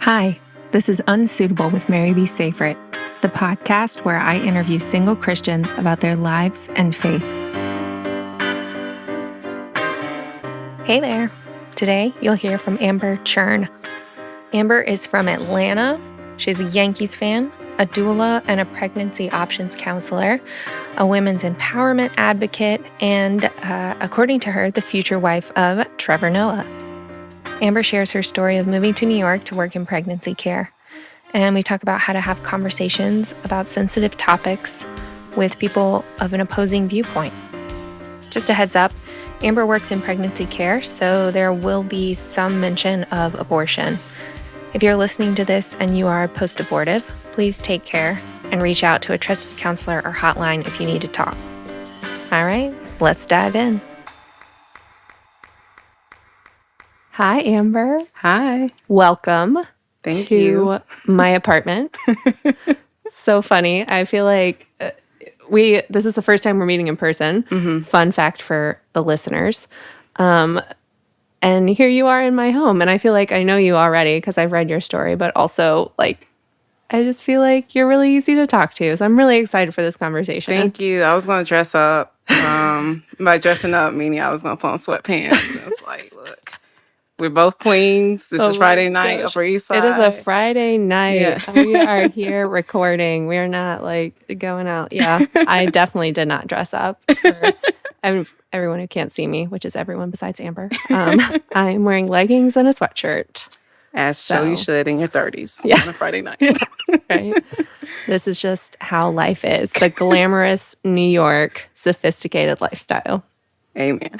Hi, this is Unsuitable with Mary B. Safrit, the podcast where I interview single Christians about their lives and faith. Hey there. Today, you'll hear from Amber Churn. Amber is from Atlanta. She's a Yankees fan, a doula and a pregnancy options counselor, a women's empowerment advocate, and, according to her, the future wife of Trevor Noah. Amber shares her story of moving to New York to work in pregnancy care. And we talk about how to have conversations about sensitive topics with people of an opposing viewpoint. Just a heads up, Amber works in pregnancy care, so there will be some mention of abortion. If you're listening to this and you are post-abortive, please take care and reach out to a trusted counselor or hotline if you need to talk. All right, let's dive in. Hi, Amber. Hi. Welcome Thank to you. my apartment. So funny. I feel like this is the first time we're meeting in person. Mm-hmm. Fun fact for the listeners. And here you are in my home. And I feel like I know you already because I've read your story, but also like I just feel like you're really easy to talk to. So I'm really excited for this conversation. Thank you. I was going to dress up. By dressing up, meaning I was going to put on sweatpants. It's like, look. We're both queens. This is Friday night, Upper East Side. It is a Friday night. Yeah. We are here recording. We're not like going out. Yeah, I definitely did not dress up. And everyone who can't see me, which is everyone besides Amber, I'm wearing leggings and a sweatshirt. So you should in your 30s on a Friday night. Right? This is just how life is. The glamorous New York, sophisticated lifestyle. Amen.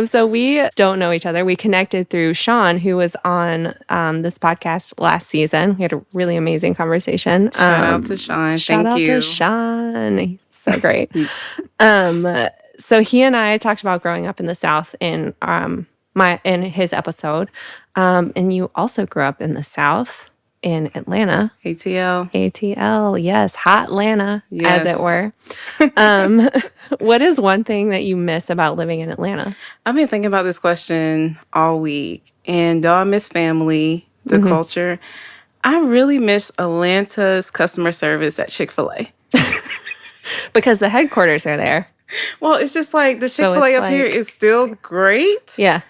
So we don't know each other. We connected through Sean, who was on this podcast last season. We had a really amazing conversation. Shout out to Sean. Shout out to Sean. He's so great. So he and I talked about growing up in the South in his episode. And you also grew up in the South in Atlanta. ATL, yes. Hot Atlanta, yes. As it were. What is one thing that you miss about living in Atlanta? I've been thinking about this question all week. And though I miss family, the culture, I really miss Atlanta's customer service at Chick-fil-A. Because the headquarters are there. Well, it's just like the Chick-fil-A up here is still great. Yeah.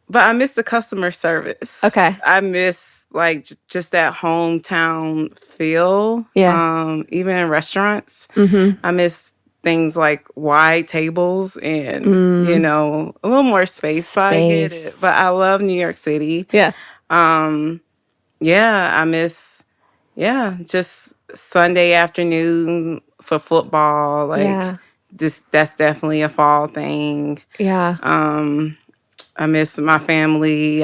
But I miss the customer service. Okay. I miss like just that hometown feel. Yeah. Even in restaurants. Mm-hmm. I miss things like wide tables and, a little more space. I get it. But I love New York City. Yeah. I miss, just Sunday afternoon for football. That's definitely a fall thing. Yeah. I miss my family.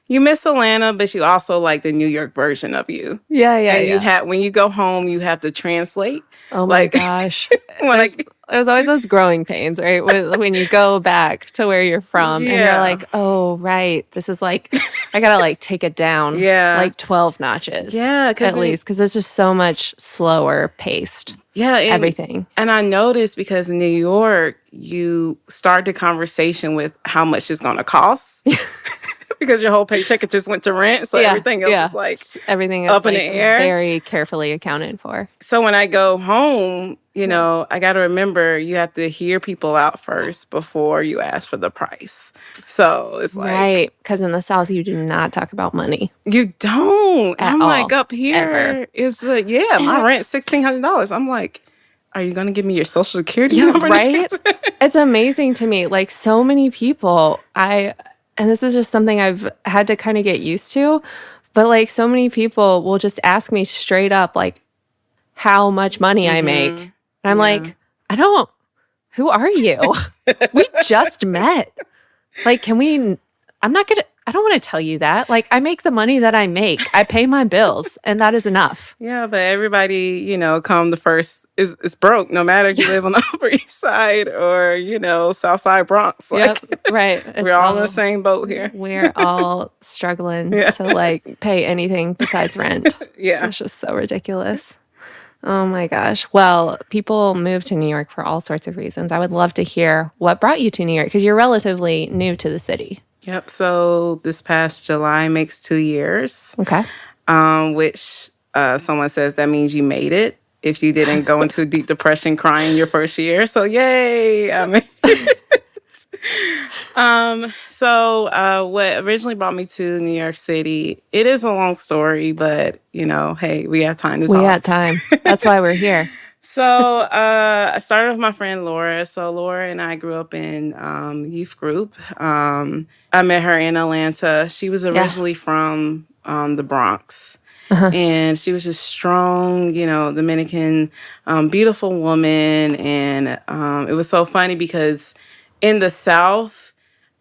You miss Atlanta, but you also like the New York version of you. Yeah. When you go home, you have to translate. Oh my gosh. There's always those growing pains, right? When you go back to where you're from and you're like, oh, right. This is like, I got to like take it down like 12 notches. Yeah. At least because it's just so much slower paced. Yeah. Everything. And I noticed because in New York, you start the conversation with how much it's going to cost. Because your whole paycheck just went to rent. So everything else is like everything is up like in the air. Very carefully accounted for. So when I go home, I got to remember you have to hear people out first before you ask for the price. So it's like. Right. Because in the South, you do not talk about money. You don't. At I'm all. like up here. Ever. It's like, my rent's $1,600. I'm like, are you going to give me your social security number? Right. It's amazing to me. Like so many people, and this is just something I've had to kind of get used to, but like so many people will just ask me straight up, like, how much money I make. And I'm like, who are you? We just met. Like, I don't want to tell you that. Like, I make the money that I make. I pay my bills, and that is enough. Yeah, but everybody, come the first is broke, no matter if you live on the Upper East Side or, South Side Bronx. Like, right. We're all in the same boat here. We're all struggling to, like, pay anything besides rent. Yeah. It's just so ridiculous. Oh, my gosh. Well, people move to New York for all sorts of reasons. I would love to hear what brought you to New York, because you're relatively new to the city. Yep. So this past July makes 2 years. Okay. Which someone says that means you made it if you didn't go into a deep depression crying your first year. So yay! What originally brought me to New York City? It is a long story, but hey, we have time to talk. We got time. That's why we're here. So I started with my friend Laura. So Laura and I grew up in youth group. I met her in Atlanta. She was originally from the Bronx. And she was just strong, Dominican, beautiful woman. And it was so funny because in the South,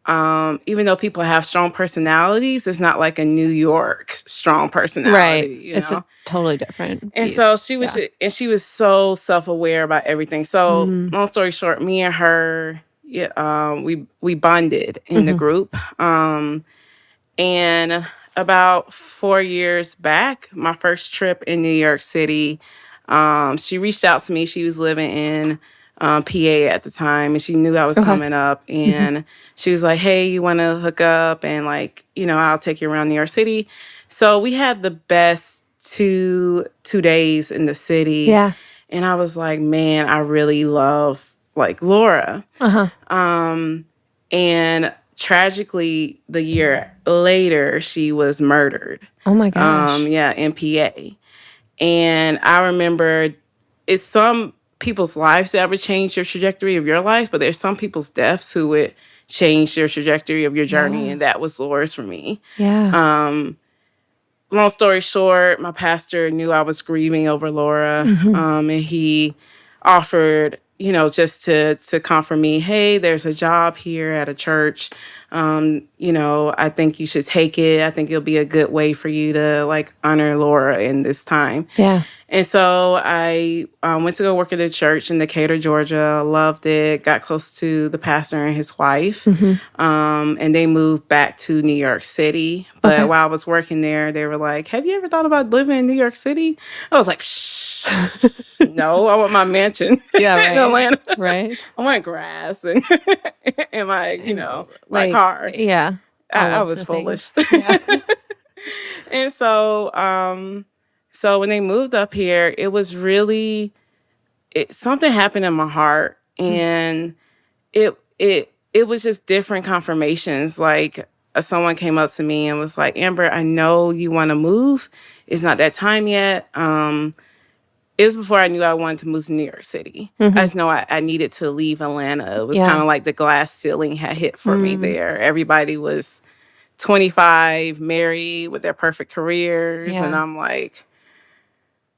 even though people have strong personalities, it's not like a New York strong personality. Right. It's a totally different And beast. so she was so self-aware about everything. So long story short, me and her, we bonded in the group. And about 4 years back, my first trip in New York City, she reached out to me. She was living in PA at the time, and she knew I was coming up. And she was like, hey, you want to hook up? And I'll take you around New York City. So we had the best two days in the city. Yeah. And I was like, man, I really love Laura. And tragically, the year later, she was murdered. Oh my gosh. In PA. And I remember it's some people's lives that would change your trajectory of your life, but there's some people's deaths who would change your trajectory of your journey. And that was Laura's for me. Yeah. Long story short, my pastor knew I was grieving over Laura. And he offered, just to comfort me, hey, there's a job here at a church. I think you should take it. I think it'll be a good way for you to honor Laura in this time. Yeah. And so I went to go work at a church in Decatur, Georgia. Loved it. Got close to the pastor and his wife. And they moved back to New York City. But while I was working there, they were like, have you ever thought about living in New York City? I was like, shh. No, I want my mansion in Atlanta. Right. I want grass and my, my car. Yeah. I was foolish. Yeah. And so when they moved up here, it was really something happened in my heart, and it was just different confirmations. Someone came up to me and was like, Amber, I know you want to move. It's not that time yet. It was before I knew I wanted to move to New York City. I just know I needed to leave Atlanta. It was kind of like the glass ceiling had hit for me there. Everybody was 25, married with their perfect careers. And I'm like,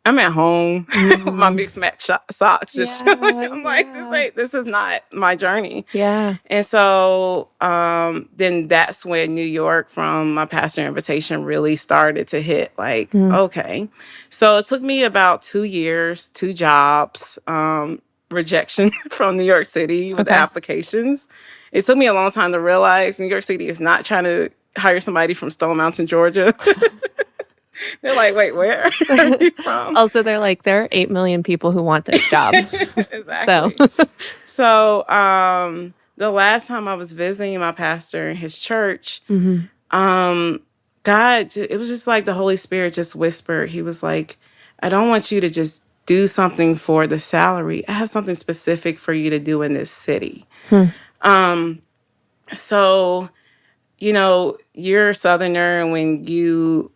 I'm at home with my mixed match socks. This is not my journey. Yeah. And so then that's when New York, from my pastor invitation, really started to hit okay. So it took me about 2 years, 2 jobs, rejection from New York City with applications. It took me a long time to realize New York City is not trying to hire somebody from Stone Mountain, Georgia. They're like, wait, where are you from? Also, they're like, there are 8 million people who want this job. Exactly. So the last time I was visiting my pastor in his church, God, it was just like the Holy Spirit just whispered. He was like, I don't want you to just do something for the salary. I have something specific for you to do in this city. So, you're a Southerner, and when you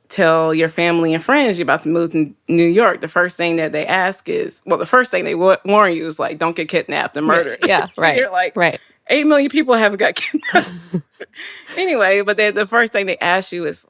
tell your family and friends you're about to move to New York, the first thing that they ask is, the first thing they warn you is don't get kidnapped and murdered. Yeah, right. You're like, right. 8 million people haven't got kidnapped. Anyway, but the first thing they ask you is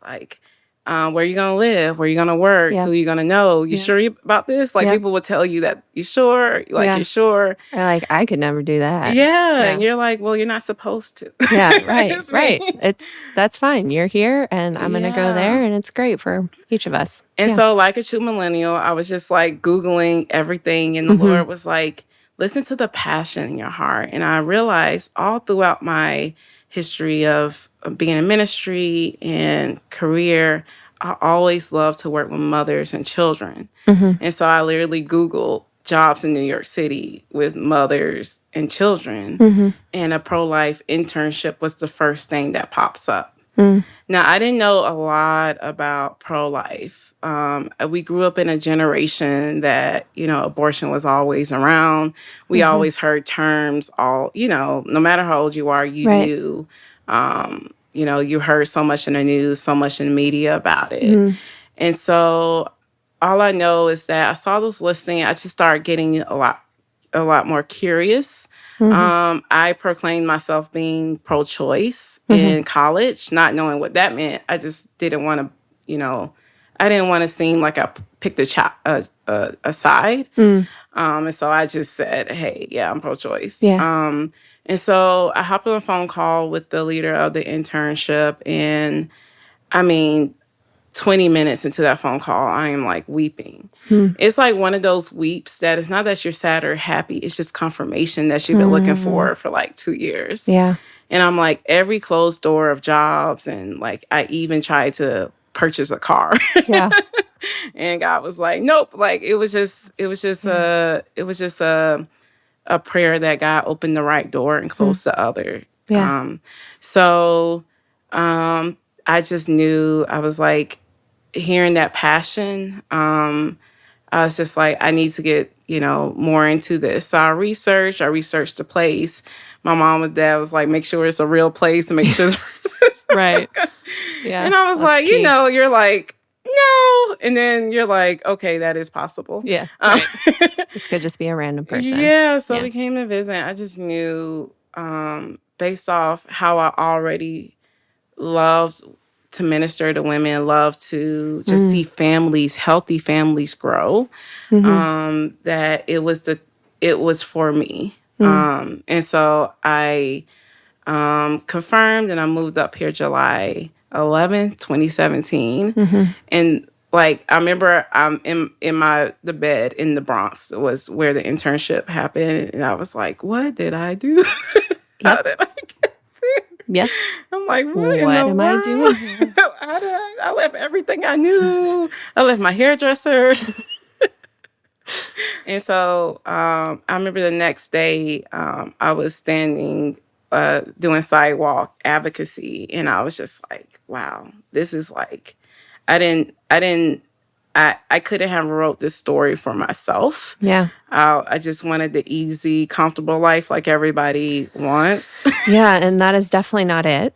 where you gonna live? Where you gonna work? Who you gonna know? You sure about this? People would tell you that, you sure? You sure? Or I could never do that. Yeah. And you're like, well, you're not supposed to. Yeah, right, right. That's fine. You're here, and I'm gonna go there, and it's great for each of us. And so, like a true millennial, I was just Googling everything, and the Lord was like, listen to the passion in your heart. And I realized all throughout my history of being in ministry and career, I always loved to work with mothers and children. And so I literally Googled jobs in New York City with mothers and children, and a pro-life internship was the first thing that pops up. Now, I didn't know a lot about pro-life. We grew up in a generation that, abortion was always around. We always heard terms no matter how old you are, you Right. knew, you heard so much in the news, so much in the media about it. And so all I know is that I saw this listing. I just started getting a lot more curious. I proclaimed myself being pro-choice in college, not knowing what that meant. I just didn't want to, I didn't want to seem like I picked a side. And so I just said, hey, yeah, I'm pro-choice. Yeah. And so I hopped on a phone call with the leader of the internship. And I mean, 20 minutes into that phone call, I am like weeping. It's like one of those weeps that it's not that you're sad or happy. It's just confirmation that you've been looking for like 2 years. Yeah. And I'm like, every closed door of jobs. And like, I even tried to purchase a car. Yeah. And God was like, nope. Like, it was just a prayer that God opened the right door and closed the other. Yeah. I just knew, I was like, hearing that passion, I was just like, I need to get, more into this. So I researched the place. My mom and dad was like, make sure it's a real place and make sure it's Right. Yeah. And I was That's like, key. you're like, no. And then you're like, okay, that is possible. Yeah. Right. This could just be a random person. Yeah. So we came to visit. I just knew, based off how I already loved to minister to women, love to just see healthy families grow, that it was for me. And so I confirmed and I moved up here July 11th, 2017. And like, I remember I'm in the bed in the Bronx was where the internship happened. And I was like, what did I do? How did I get there? Yeah. I'm like, what am I doing here? I left everything I knew. I left my hairdresser. And so I remember the next day I was standing doing sidewalk advocacy, and I was just like, wow, this is like, I couldn't have wrote this story for myself. Yeah. I just wanted the easy, comfortable life like everybody wants. Yeah, and that is definitely not it.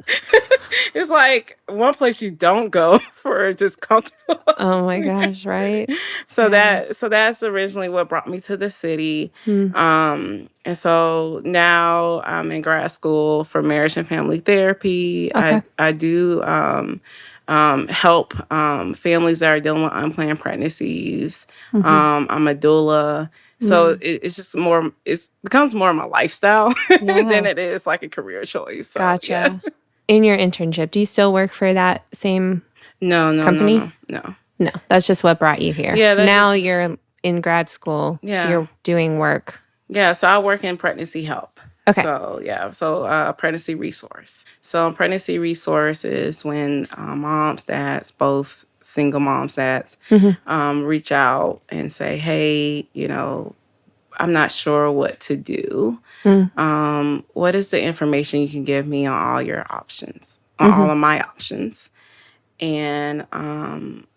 It's like one place you don't go for just comfortable. Oh my gosh, right? So that's originally what brought me to the city. And so now I'm in grad school for marriage and family therapy. Okay. I do help families that are dealing with unplanned pregnancies. I'm a doula. So it's just more, it becomes more of my lifestyle than it is like a career choice. So, Gotcha. Yeah. In your internship, do you still work for that same company? No. No, that's just what brought you here. Yeah. Now you're in grad school. Yeah. You're doing work. Yeah. So I work in pregnancy help. Okay. So, yeah. So pregnancy resource. So pregnancy resource is when moms, dads, both single moms, dads, reach out and say, hey, I'm not sure what to do. What is the information you can give me on all your options, on all of my options? And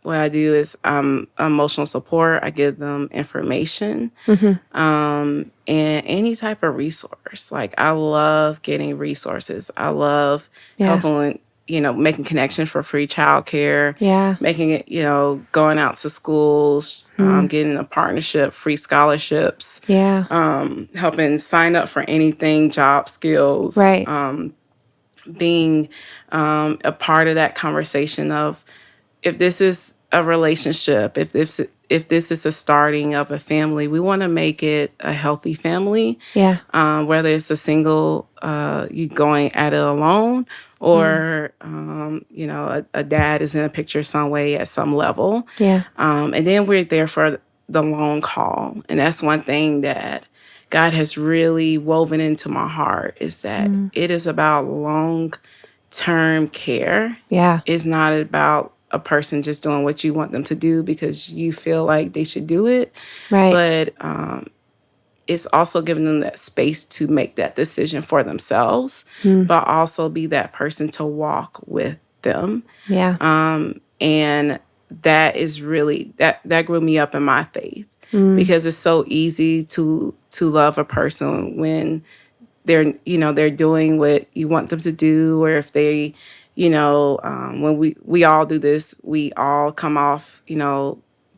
what I do is emotional support. I give them information and any type of resource. Like, I love getting resources. I love helping, making connections for free childcare. Yeah. Making it, going out to schools, getting a partnership, free scholarships. Yeah. Helping sign up for anything, job skills. Right. Being a part of that conversation of, if this is a relationship, if this is a starting of a family, we want to make it a healthy family. Yeah. Whether it's a single, you going at it alone, or a dad is in a picture some way at some level. Yeah. And then we're there for the long haul, and that's one thing that God has really woven into my heart, is that it is about long-term care. Yeah. It's not about a person just doing what you want them to do because you feel like they should do it. Right. But it's also giving them that space to make that decision for themselves, but also be that person to walk with them. Yeah. And that is really that grew me up in my faith, because it's so easy to love a person when they're doing what you want them to do, or if they, when we all do this, we all come off,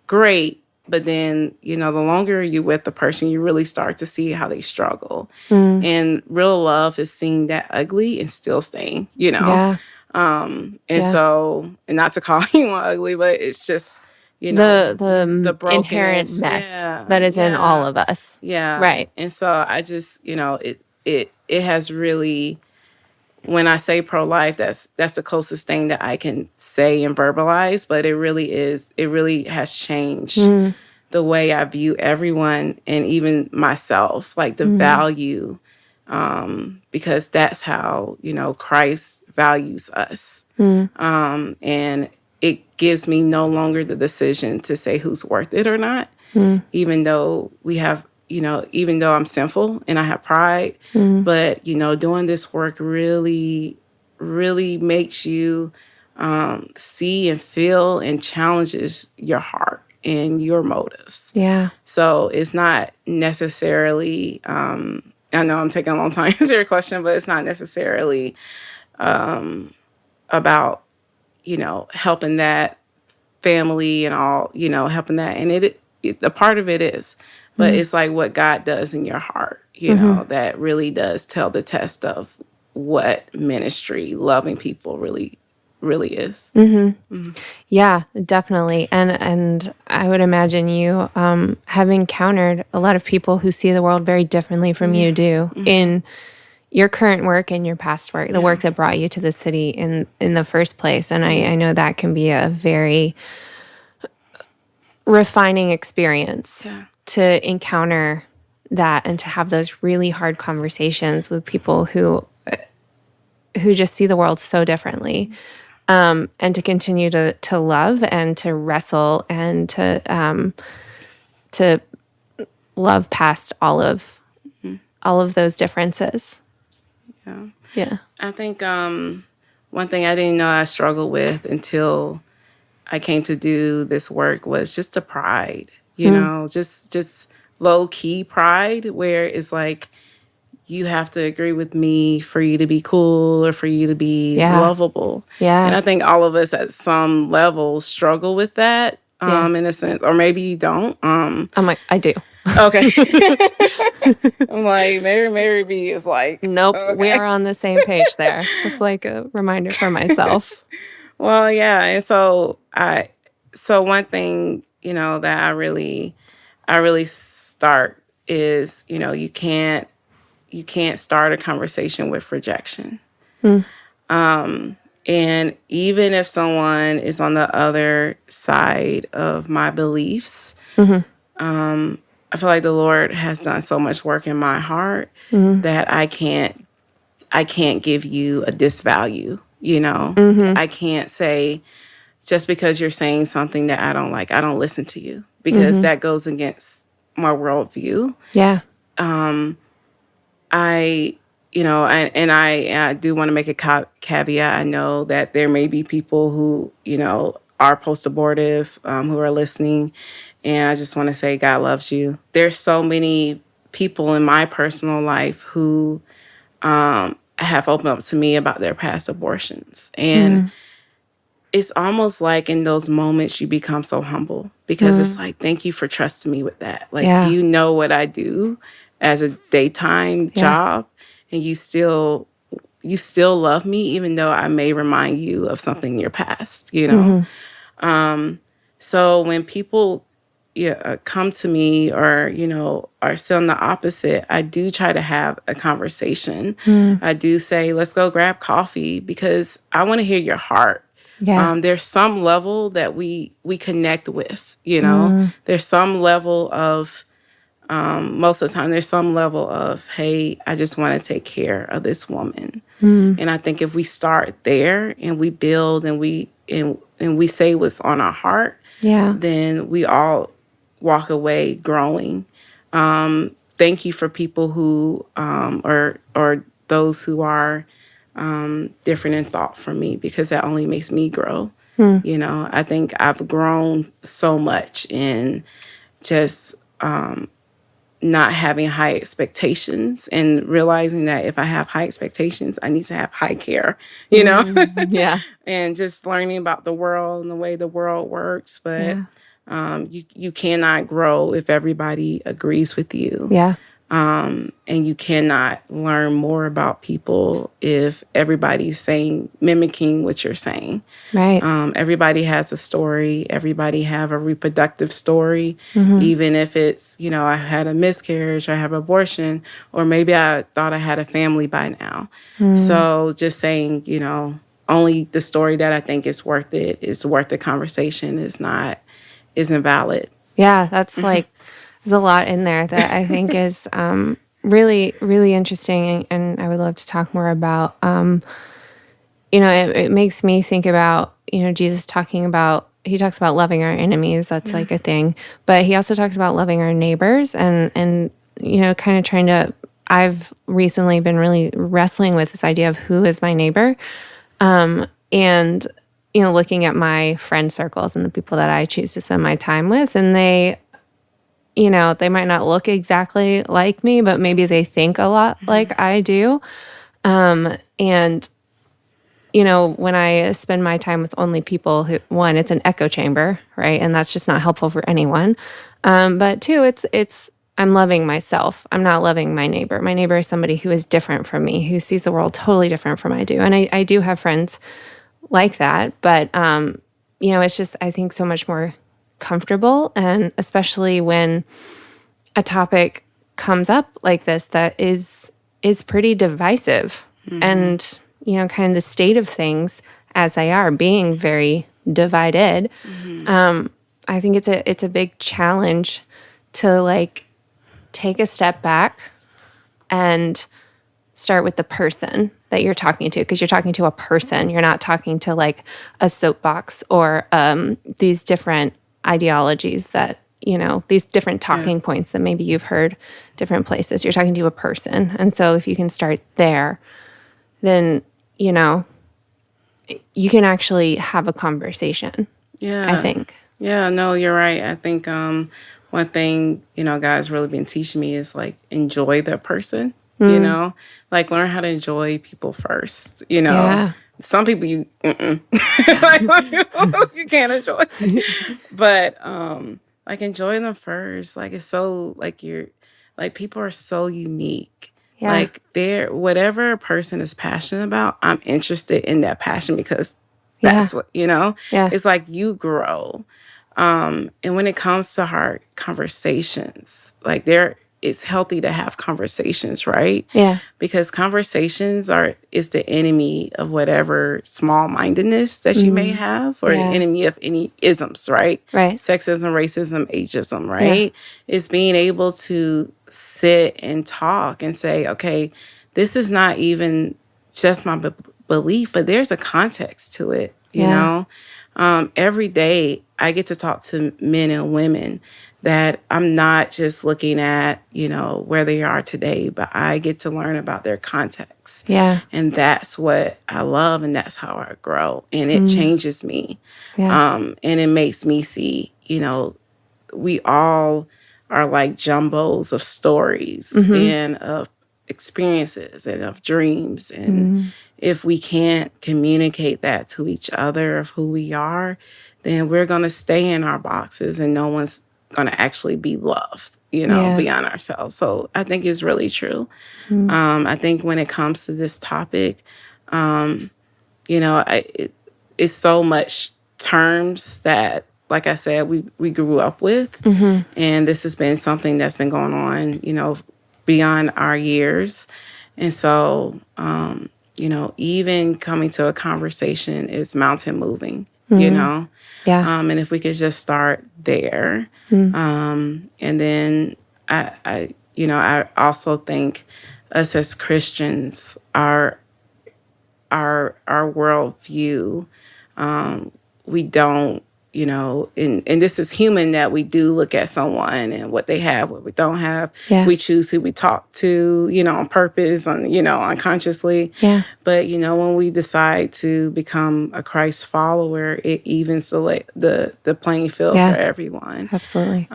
great. But then, the longer you're with the person, you really start to see how they struggle. And real love is seeing that ugly and still staying, Yeah. So, and not to call anyone ugly, but it's just, the the inherent brokenness. mess Yeah, that is in all of us. yeah. Right. And so I just, it has really, when I say pro-life, that's the closest thing that I can say and verbalize, but it really has changed the way I view everyone and even myself, like the value, because that's how, Christ values us. And it gives me no longer the decision to say who's worth it or not, even though we have, even though I'm sinful and I have pride, but, doing this work really, really makes you see and feel and challenges your heart and your motives. Yeah. So it's not necessarily, I know I'm taking a long time to answer your question, but it's not necessarily about, helping that family and all, helping that. And a part of it is. But it's like what God does in your heart, that really does tell the test of what ministry, loving people really, really is. Yeah, definitely. And I would imagine you have encountered a lot of people who see the world very differently from you do in your current work and your past work, the work that brought you to the city in the first place. And I know that can be a very refining experience to encounter that and to have those really hard conversations with people who just see the world so differently, and to continue to love and to wrestle and to love past all of those differences. Yeah. I think one thing I didn't know I struggled with until I came to do this work was just the pride, just low key pride, where it's like you have to agree with me for you to be cool or for you to be lovable. Yeah. And I think all of us at some level struggle with that, in a sense, or maybe you don't. I'm like, I do. Okay. I'm like, Mary B is like, nope, okay. We are on the same page there. It's like a reminder for myself. Well, yeah. And so one thing, that I really start is, you can't start a conversation with rejection. And even if someone is on the other side of my beliefs, I feel like the Lord has done so much work in my heart that I can't give you a disvalue, I can't say, just because you're saying something that I don't like, I don't listen to you, because that goes against my worldview. Yeah. I do want to make a caveat. I know that there may be people who, are post-abortive, who are listening. And I just want to say God loves you. There's so many people in my personal life who have opened up to me about their past abortions. And it's almost like in those moments you become so humble, because it's like, thank you for trusting me with that. Like, you know what I do as a daytime job, and you still love me, even though I may remind you of something in your past, So when people come to me or, are still in the opposite, I do try to have a conversation. I do say, let's go grab coffee, because I want to hear your heart. Yeah. There's some level that we connect with, There's some level of, most of the time, there's some level of, hey, I just want to take care of this woman. And I think if we start there and we build and we and we say what's on our heart, Yeah. then we all walk away growing. Thank you for people who or those who are different in thought from me, because that only makes me grow. You know, I think I've grown so much in just not having high expectations and realizing that if I have high expectations, I need to have high care, you know, Yeah. and just learning about the world and the way the world works. But Yeah. you cannot grow if everybody agrees with you. Yeah. And you cannot learn more about people if everybody's mimicking what you're saying. Right. Everybody has a story. Everybody have a reproductive story, Mm-hmm. even if it's, you know, I had a miscarriage, I have abortion, or maybe I thought I had a family by now. So just saying, you know, only the story that I think is worth the conversation isn't valid. Yeah, that's like, there's a lot in there that I think is really, really interesting, and I would love to talk more about. You know, it makes me think about, you know, Jesus he talks about loving our enemies. That's like a thing, but he also talks about loving our neighbors, and you know, kind of I've recently been really wrestling with this idea of who is my neighbor, and you know, looking at my friend circles and the people that I choose to spend my time with, and they, you know, they might not look exactly like me, but maybe they think a lot like I do. And, you know, when I spend my time with only people who, one, it's an echo chamber, right? And that's just not helpful for anyone. But two, I'm loving myself. I'm not loving my neighbor. My neighbor is somebody who is different from me, who sees the world totally different from I do. And I do have friends like that, but, you know, it's just, I think, so much more comfortable, and especially when a topic comes up like this that is pretty divisive, and you know, kind of the state of things as they are being very divided. I think it's a big challenge to like take a step back and start with the person that you're talking to, because you're talking to a person. You're not talking to like a soapbox or these different ideologies that, you know, these different talking points that maybe you've heard different places. You're talking to a person. And so if you can start there, then, you know, you can actually have a conversation. Yeah. I think. Yeah, no, you're right. I think one thing, you know, God's really been teaching me is like enjoy the person, you know, like learn how to enjoy people first, you know. Yeah. Some people like, you can't enjoy. But like enjoy them first. Like it's so like people are so unique. Yeah. Like whatever a person is passionate about, I'm interested in that passion because that's what, you know, it's like you grow. And when it comes to hard conversations, like it's healthy to have conversations, right? Yeah. Because conversations is the enemy of whatever small-mindedness that you may have, or the enemy of any isms, right? Right. Sexism, racism, ageism, right? Is being able to sit and talk and say, okay, this is not even just my belief, but there's a context to it, you know? Every day I get to talk to men and women that I'm not just looking at, you know, where they are today, but I get to learn about their context. Yeah. And that's what I love, and that's how I grow. And it changes me. And it makes me see, you know, we all are like jumbos of stories and of experiences and of dreams. And if we can't communicate that to each other of who we are, then we're going to stay in our boxes and no one's going to actually be loved, you know, beyond ourselves. So I think it's really true. I think when it comes to this topic, you know, it's so much terms that, like I said, we grew up with. And this has been something that's been going on, you know, beyond our years. And so, you know, even coming to a conversation is mountain moving, you know? And if we could just start there. And then you know, I also think us as Christians, our worldview, we don't, and this is human that we do look at someone and what they have, what we don't have. Yeah. We choose who we talk to, on purpose, unconsciously. Yeah. But, when we decide to become a Christ follower, it evens the playing field for everyone. Absolutely.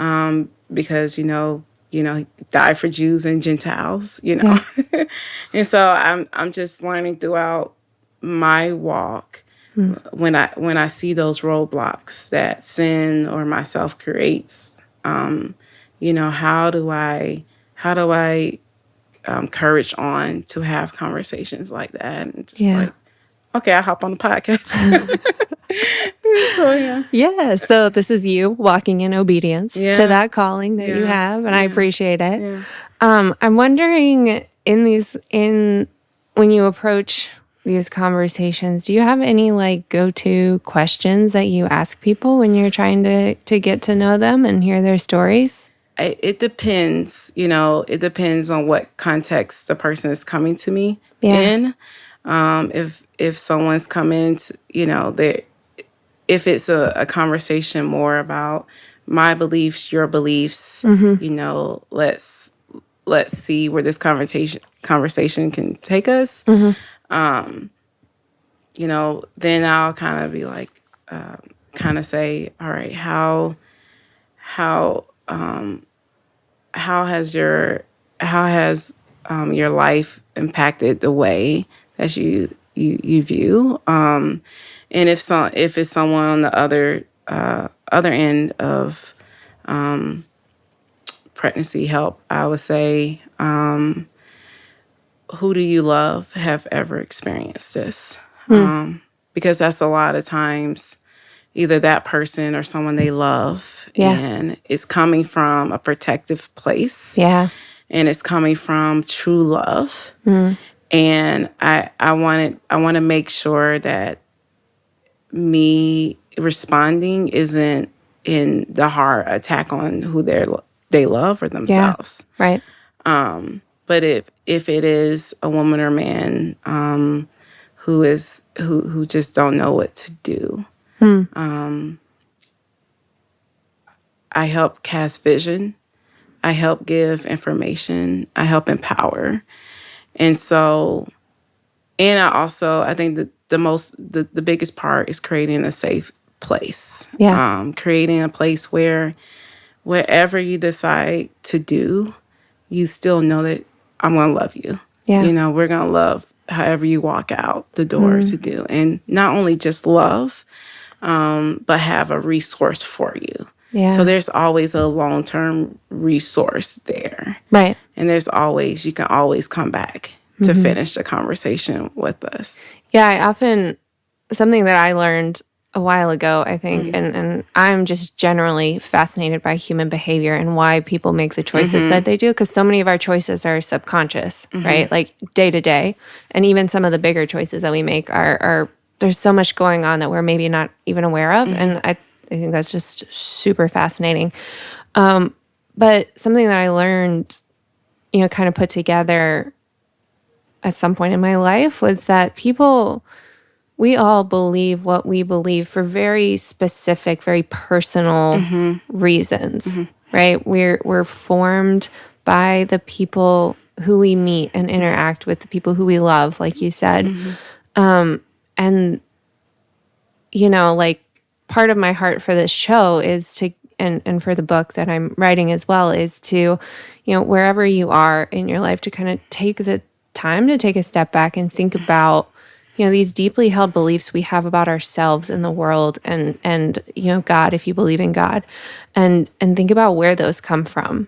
Because, he died for Jews and Gentiles, And so I'm just learning throughout my walk. When I see those roadblocks that sin or myself creates, how do I courage on to have conversations like that, and just like, okay, I hop on the podcast. So So this is you walking in obedience to that calling that you have, and I appreciate it. Yeah. I'm wondering when you approach these conversations, do you have any like go-to questions that you ask people when you're trying to get to know them and hear their stories? It depends, it depends on what context the person is coming to me in. If someone's coming to, if it's a conversation more about my beliefs, your beliefs, let's see where this conversation can take us. Then I'll kind of be like, kind of say, all right, how has your life impacted the way that you view? And if it's someone on the other end of pregnancy help, I would say, who do you love have ever experienced this? Because that's a lot of times either that person or someone they love, and it's coming from a protective place, and it's coming from true love, and I want to make sure that me responding isn't in the heart attack on who they love or themselves, right? But if it is a woman or man who just don't know what to do, I help cast vision. I help give information. I help empower. And so, and I think that the biggest part is creating a safe place. Creating a place where wherever you decide to do, you still know that I'm going to love you. We're going to love however you walk out the door to do. And not only just love, but have a resource for you. So there's always a long-term resource there. Right. And you can always come back to finish the conversation with us. Yeah, something that I learned a while ago, I think, and I'm just generally fascinated by human behavior and why people make the choices that they do, because so many of our choices are subconscious, right? Like day to day. And even some of the bigger choices that we make are there's so much going on that we're maybe not even aware of. And I think that's just super fascinating. But something that I learned, kind of put together at some point in my life was that we all believe what we believe for very specific, very personal reasons, right? We're formed by the people who we meet and interact with, the people who we love, like you said. And, like part of my heart for this show is to, and for the book that I'm writing as well, is to, wherever you are in your life, to kind of take the time to take a step back and think about, these deeply held beliefs we have about ourselves and the world and God, if you believe in God, and think about where those come from.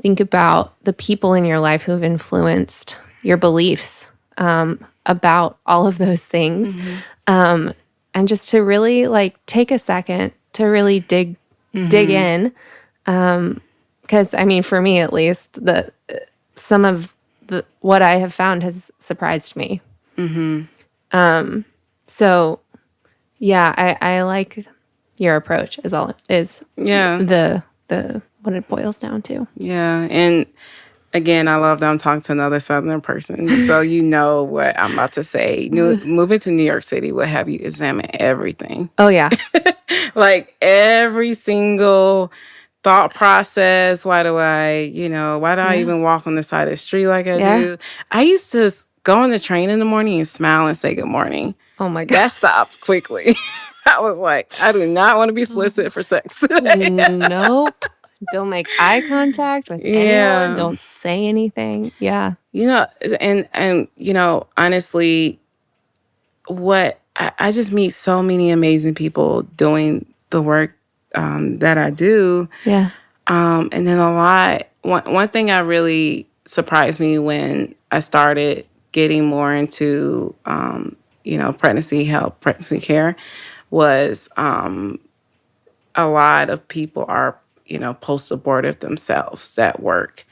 Think about the people in your life who have influenced your beliefs about all of those things. And just to really take a second to really dig in. Because for me at least, some of what I have found has surprised me. So yeah, I like your approach is the what it boils down to. Yeah. And Again, I love that I'm talking to another Southern person, so you know what I'm about to say. Moving to New York City will have you examine everything. Oh, yeah. Like every single thought process. Why do I even walk on the side of the street like I do? I used to go on the train in the morning and smile and say good morning. Oh, my God. That stopped quickly. I was like, I do not want to be solicited for sex today. Nope. Don't make eye contact with anyone. Don't say anything. Yeah. And honestly, what I just meet so many amazing people doing the work that I do. Yeah. And then one thing I really surprised me when I started getting more into, pregnancy help, pregnancy care was a lot of people are, post-abortive themselves that work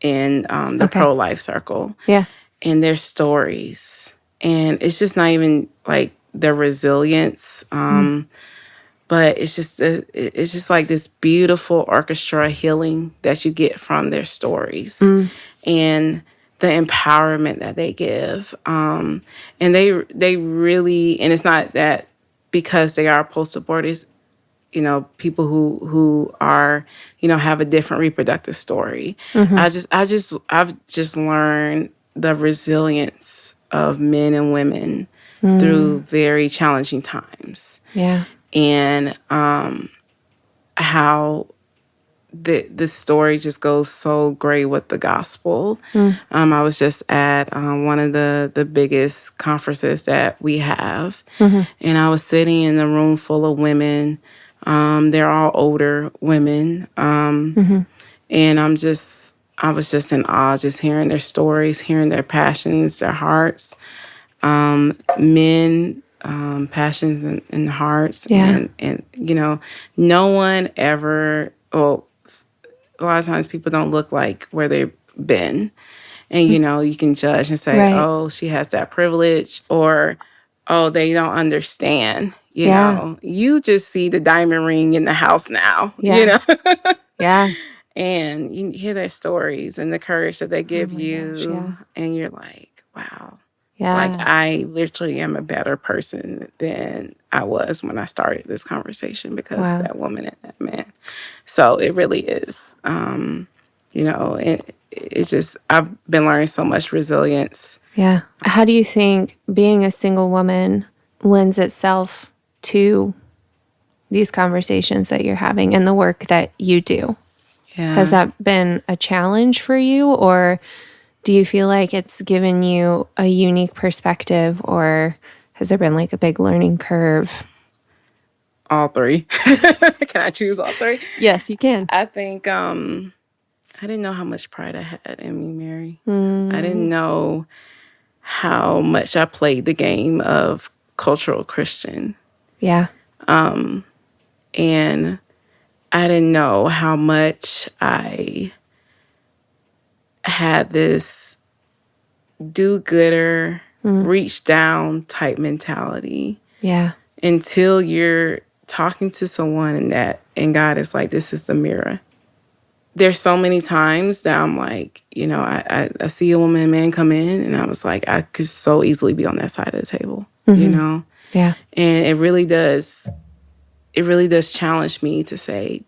in the pro-life circle. Yeah. And their stories. And it's just not even like their resilience, but it's just like this beautiful orchestra healing that you get from their stories and the empowerment that they give. And they really, and it's not that because they are post-abortive, people who are, have a different reproductive story. I've just learned the resilience of men and women through very challenging times. Yeah. And how the story just goes so great with the gospel. I was just at one of the biggest conferences that we have, and I was sitting in a room full of women. They're all older women, and I was just in awe, just hearing their stories, hearing their passions, their hearts. Men, passions and hearts, and no one ever. Well, a lot of times people don't look like where they've been, and you can judge and say, "Oh, she has that privilege," or "Oh, they don't understand." You just see the diamond ring in the house now. Yeah. And you hear their stories and the courage that they give you, and you're like, wow. Yeah. Like, I literally am a better person than I was when I started this conversation because of that woman and that man. So it really is, it's just, I've been learning so much resilience. Yeah. How do you think being a single woman lends itself to these conversations that you're having and the work that you do? Yeah. Has that been a challenge for you, or do you feel like it's given you a unique perspective, or has there been like a big learning curve? All three. Can I choose all three? Yes, you can. I think I didn't know how much pride I had in me, Mary. I didn't know how much I played the game of cultural Christian. Yeah. And I didn't know how much I had this do-gooder, reach down type mentality. Yeah. Until you're talking to someone and God is like, this is the mirror. There's so many times that I'm like, I see a woman and man come in, and I was like, I could so easily be on that side of the table, Yeah. And it really does challenge me to say,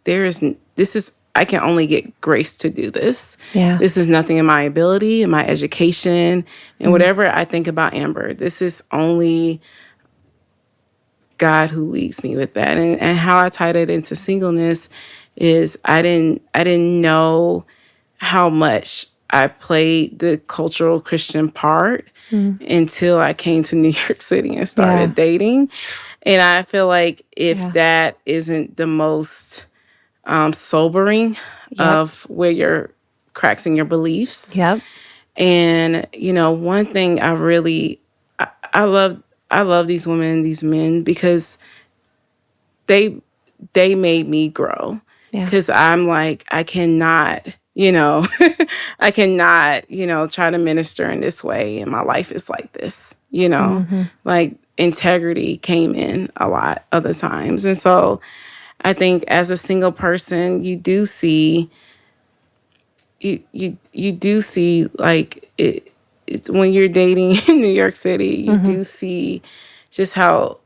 I can only get grace to do this. Yeah. This is nothing in my ability, in my education, and whatever I think about Amber. This is only God who leads me with that. And how I tied it into singleness is I didn't know how much I played the cultural Christian part until I came to New York City and started dating. And I feel like if that isn't the most sobering of where you're cracks in your beliefs. Yep. And, one thing I love these women, these men, because they made me grow. Because I'm like, I cannot, I cannot, try to minister in this way. And my life is like this, like integrity came in a lot of the times. And so I think as a single person, you do see you do see like it's when you're dating in New York City, you do see just how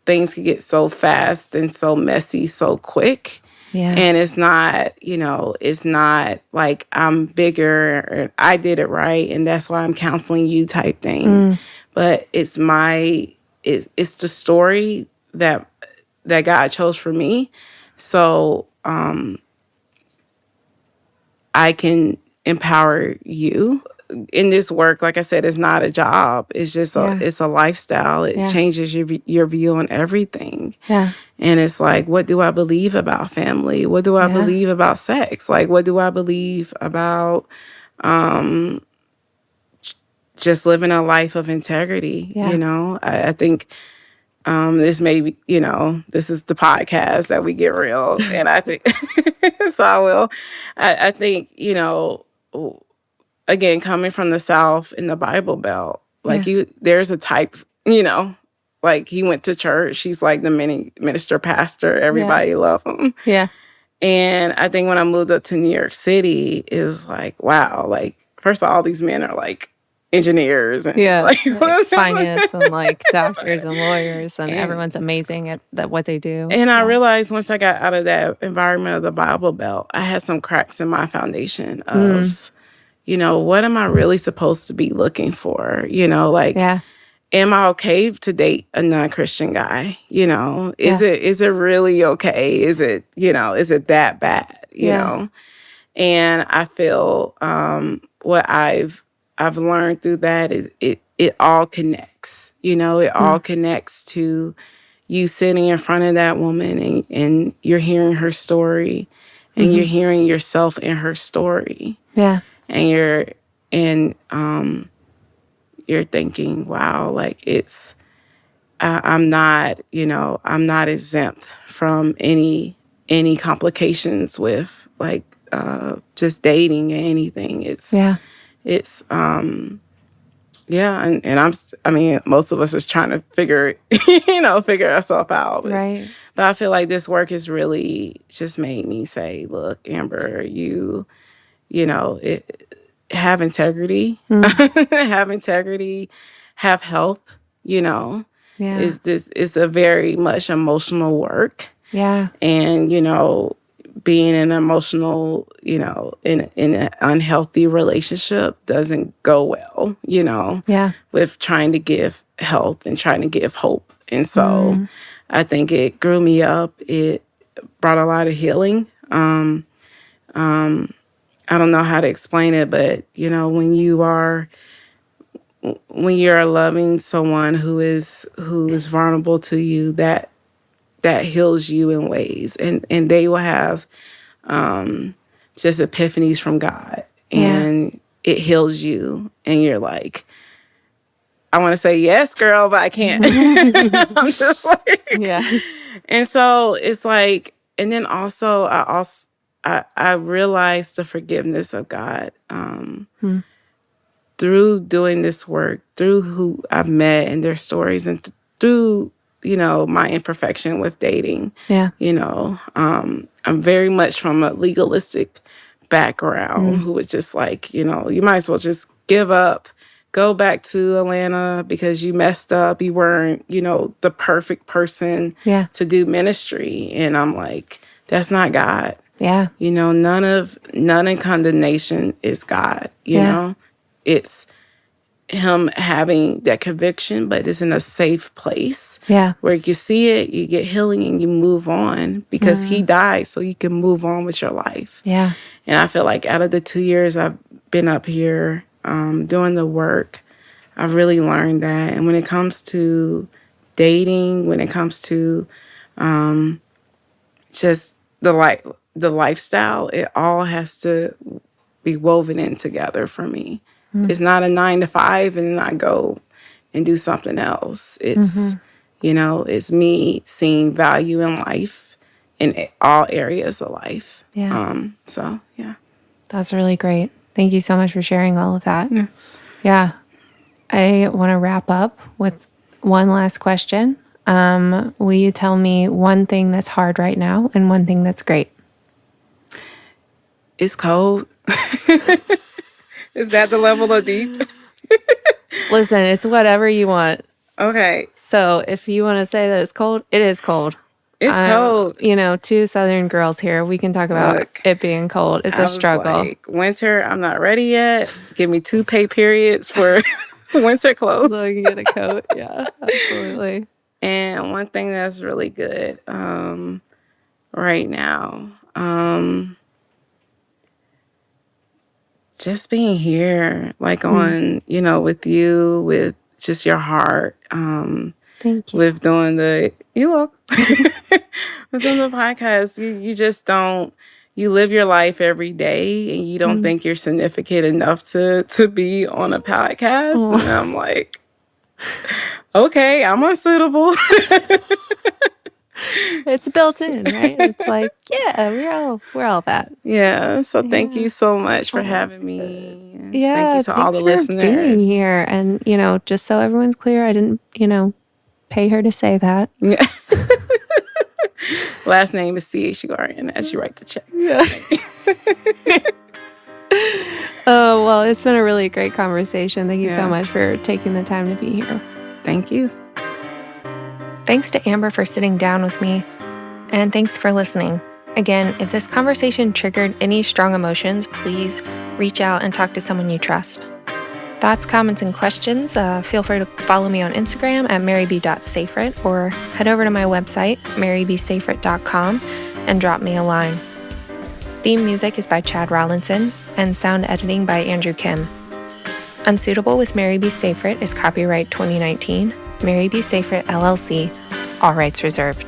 things can get so fast and so messy so quick. Yeah. And it's not, it's not like I'm bigger or I did it right and that's why I'm counseling you type thing. But it's it's the story that God chose for me. So I can empower you. In this work, like I said, it's not a job. It's just it's a lifestyle. It changes your view on everything. Yeah. And it's like, what do I believe about family? What do I believe about sex? Like, what do I believe about just living a life of integrity? Yeah. I think this may be, this is the podcast that we get real. And I think, so I will. I think, again, coming from the South in the Bible Belt, like there's a type, like he went to church. He's like the minister pastor. Everybody love him. Yeah. And I think when I moved up to New York City, is like, wow, like first of all these men are like engineers and like finance and like doctors and lawyers and everyone's amazing at what they do. And I realized once I got out of that environment of the Bible Belt, I had some cracks in my foundation of, what am I really supposed to be looking for? Am I okay to date a non-Christian guy? Is it really okay? Is it, is it that bad? You know? And I feel what I've learned through that is it all connects. It all connects to you sitting in front of that woman and you're hearing her story and you're hearing yourself in her story. Yeah. And you're thinking, wow, like I'm not, I'm not exempt from any complications with like just dating or anything. I mean, most of us is trying to figure ourselves out. Right. But I feel like this work has really just made me say, look, Amber, have integrity, have integrity, have health, It's a very much emotional work. Yeah. And, being in an emotional, in an unhealthy relationship doesn't go well, with trying to give health and trying to give hope. And so I think it grew me up. It brought a lot of healing. I don't know how to explain it, but when you're loving someone who is vulnerable to you, that heals you in ways, and they will have just epiphanies from God, and it heals you, and you're like, I want to say yes, girl, but I can't. I'm just like, and so it's like, and then also I realized the forgiveness of God through doing this work, through who I've met and their stories, and through, my imperfection with dating. Yeah. I'm very much from a legalistic background who would just like, you might as well just give up, go back to Atlanta because you messed up. You weren't, the perfect person to do ministry. And I'm like, that's not God. Yeah. None in condemnation is God, you know? It's him having that conviction, but it's in a safe place. Yeah. Where you see it, you get healing and you move on because he died so you can move on with your life. Yeah. And I feel like out of the 2 years I've been up here doing the work, I've really learned that. And when it comes to dating, when it comes to just the lifestyle, it all has to be woven in together for me. It's not a 9 to 5 and then I go and do something else. It's, it's me seeing value in life in all areas of life. Yeah. So, yeah. That's really great. Thank you so much for sharing all of that. Yeah. Yeah. I want to wrap up with one last question. Will you tell me one thing that's hard right now and one thing that's great? It's cold. Is that the level of deep? Listen, it's whatever you want. Okay. So if you want to say that it's cold, it is cold. It's cold. You know, two Southern girls here. We can talk about Look, it being cold. It's I a was struggle. like, winter, I'm not ready yet. Give me 2 pay periods for winter clothes. So you can get a coat. Yeah, absolutely. And one thing that's really good right now, just being here, like on, with you, with just your heart. Thank you. With doing you're welcome. With doing the podcast, you just don't, you live your life every day and you don't think you're significant enough to be on a podcast. Oh. And I'm like, okay, I'm unsuitable. It's built in, right? It's like, yeah, we're all that. Yeah. So thank you so much for having me. Yeah. Thank you to all the listeners being here. And, just so everyone's clear, I didn't, pay her to say that. Yeah. Last name is C.H.U.R.N. as you write the check. Yeah. Oh, well, it's been a really great conversation. Thank you so much for taking the time to be here. Thank you. Thanks to Amber for sitting down with me, and thanks for listening. Again, if this conversation triggered any strong emotions, please reach out and talk to someone you trust. Thoughts, comments, and questions, feel free to follow me on Instagram at maryb.safrit or head over to my website, marybsafrit.com, and drop me a line. Theme music is by Chad Rollinson, and sound editing by Andrew Kim. Unsuitable with Mary B. Safrit is copyright 2019, Mary B. Safrit, LLC, all rights reserved.